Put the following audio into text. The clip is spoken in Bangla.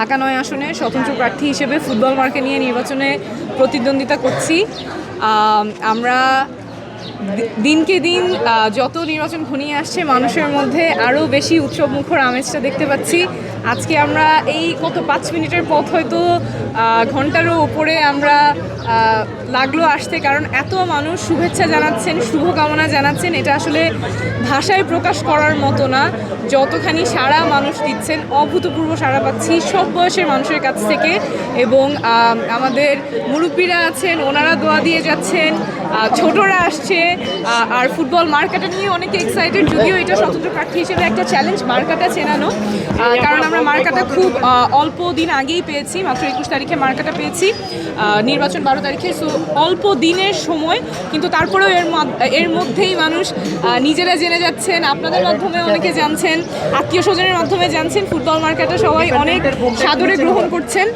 ঢাকা ৯ আসনে স্বতন্ত্র প্রার্থী হিসেবে ফুটবল মার্কে নিয়ে নির্বাচনে প্রতিদ্বন্দ্বিতা করছি। আমরা দিনকে দিন যত নির্বাচন ঘনিয়ে আসছে মানুষের মধ্যে আরও বেশি উৎসবমুখর আমেজটা দেখতে পাচ্ছি। আজকে আমরা এই কত 5 মিনিটের পথ হয়তো ঘন্টারও উপরে আমরা লাগলো আসতে, কারণ এত মানুষ শুভেচ্ছা জানাচ্ছেন, শুভকামনা জানাচ্ছেন, এটা আসলে ভাষায় প্রকাশ করার মতো না। যতখানি সাড়া মানুষ দিচ্ছেন, অভূতপূর্ব সাড়া পাচ্ছি সব বয়সের মানুষের কাছ থেকে, এবং আমাদের মুরব্বীরা আছেন, ওনারা দোয়া দিয়ে যাচ্ছেন, ছোটরা আসছে। আর ফুটবল মার্কাটা নিয়ে অনেকে এক্সাইটেড, যদিও এটা স্বতন্ত্র প্রার্থী হিসেবে একটা চ্যালেঞ্জ মার্কাটা চেনানো, কারণ আমরা মার্কাটা খুব অল্প দিন আগেই পেয়েছি, মাত্র 21 তারিখে মার্কাটা পেয়েছি, নির্বাচন 12 তারিখে। সো অল্প দিনের সময়, কিন্তু তারপরেও এর মধ্যেই মানুষ নিজেরা জেনে যাচ্ছেন, আপনাদের মাধ্যমে অনেকে জানছেন, আত্মীয় স্বজনের মাধ্যমে জানছেন, ফুটবল মার্কাটা সবাই অনেক সাদরে গ্রহণ করছেন।